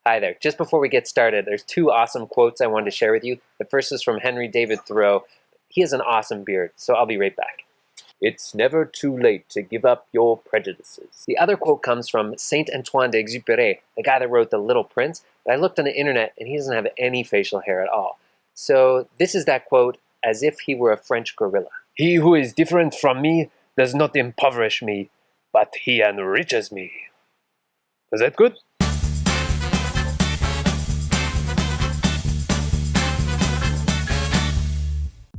Hi there. Just before we get started, there's two awesome quotes I wanted to share with you. The first is from Henry David Thoreau. He has an awesome beard, so I'll be right back. It's never too late to give up your prejudices. The other quote comes from Saint Antoine d'Exupéry, the guy that wrote The Little Prince. But I looked on the internet and he doesn't have any facial hair at all. So this is that quote as if he were a French gorilla. He who is different from me does not impoverish me, but he enriches me. Is that good?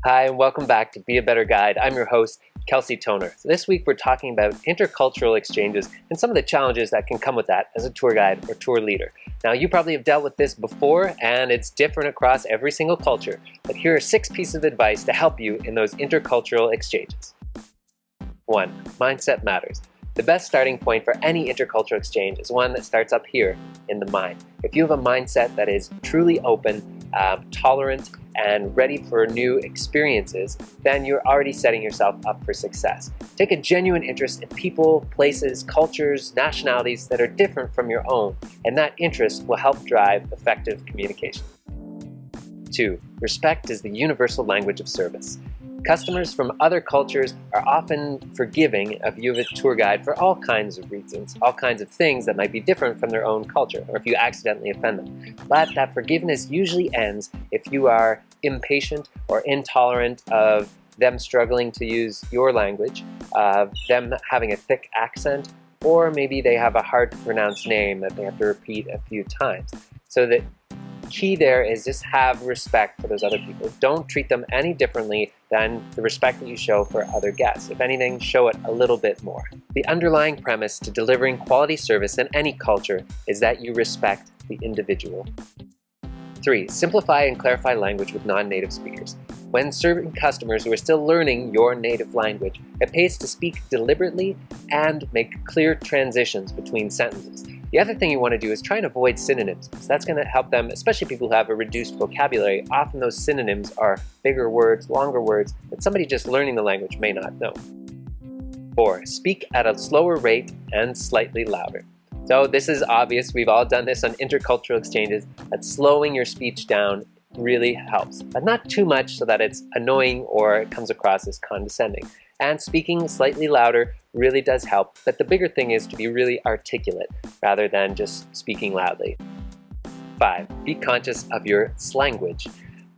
Hi, and welcome back to Be a Better Guide. I'm your host, Kelsey Toner. So this week we're talking about intercultural exchanges and some of the challenges that can come with that as a tour guide or tour leader. Now, you probably have dealt with this before, and it's different across every single culture. But here are 6 pieces of advice to help you in those intercultural exchanges. 1. Mindset matters. The best starting point for any intercultural exchange is one that starts up here in the mind. If you have a mindset that is truly open, tolerant, and ready for new experiences, then you're already setting yourself up for success. Take a genuine interest in people, places, cultures, nationalities that are different from your own, and that interest will help drive effective communication. 2. Respect is the universal language of service. Customers from other cultures are often forgiving of you as a tour guide for all kinds of reasons, all kinds of things that might be different from their own culture, or if you accidentally offend them. But that forgiveness usually ends if you are impatient or intolerant of them struggling to use your language, them having a thick accent, or maybe they have a hard to pronounce name that they have to repeat a few times. So the key there is just have respect for those other people. Don't treat them any differently than the respect that you show for other guests. If anything, show it a little bit more. The underlying premise to delivering quality service in any culture is that you respect the individual. 3. Simplify and clarify language with non-native speakers. When serving customers who are still learning your native language, it pays to speak deliberately and make clear transitions between sentences. The other thing you want to do is try and avoid synonyms, because that's going to help them, especially people who have a reduced vocabulary. Often those synonyms are bigger words, longer words that somebody just learning the language may not know. 4. Speak at a slower rate and slightly louder. So this is obvious. We've all done this on intercultural exchanges, that slowing your speech down really helps, but not too much so that it's annoying or it comes across as condescending. And speaking slightly louder really does help, but the bigger thing is to be really articulate rather than just speaking loudly. 5. Be conscious of your slanguage.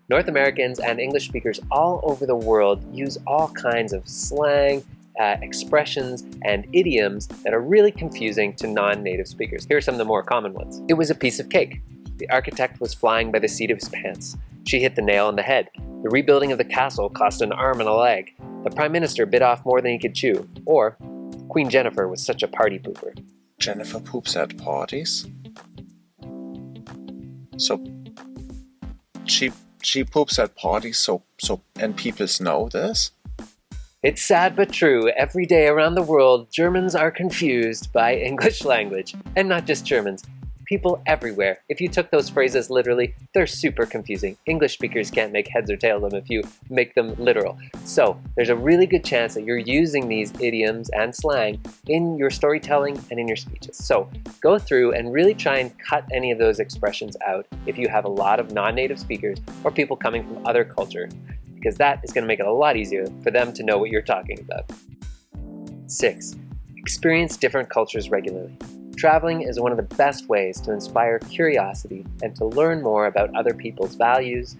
North Americans and English speakers all over the world use all kinds of slang, expressions, and idioms that are really confusing to non-native speakers. Here are some of the more common ones. It was a piece of cake. The architect was flying by the seat of his pants. She hit the nail on the head. The rebuilding of the castle cost an arm and a leg. The Prime Minister bit off more than he could chew. Or, Queen Jennifer was such a party pooper. Jennifer poops at parties? So she poops at parties so and people know this? It's sad but true. Every day around the world, Germans are confused by English language. And not just Germans. People everywhere. If you took those phrases literally, they're super confusing. English speakers can't make heads or tail of them if you make them literal. So there's a really good chance that you're using these idioms and slang in your storytelling and in your speeches. So go through and really try and cut any of those expressions out if you have a lot of non-native speakers or people coming from other cultures, because that is going to make it a lot easier for them to know what you're talking about. 6. Experience different cultures regularly. Traveling is one of the best ways to inspire curiosity and to learn more about other people's values,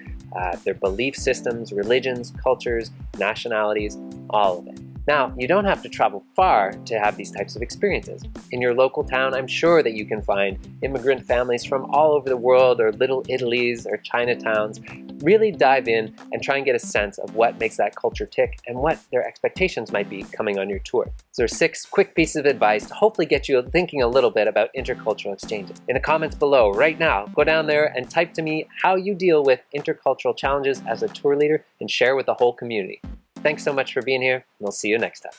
their belief systems, religions, cultures, nationalities, all of it. Now, you don't have to travel far to have these types of experiences. In your local town, I'm sure that you can find immigrant families from all over the world, or little Italies or Chinatowns. Really dive in and try and get a sense of what makes that culture tick and what their expectations might be coming on your tour. So there are 6 quick pieces of advice to hopefully get you thinking a little bit about intercultural exchanges. In the comments below right now, go down there and type to me how you deal with intercultural challenges as a tour leader and share with the whole community. Thanks so much for being here, and we'll see you next time.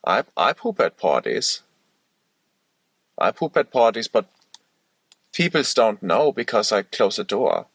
I poop at parties. I poop at parties, but people don't know because I close the door.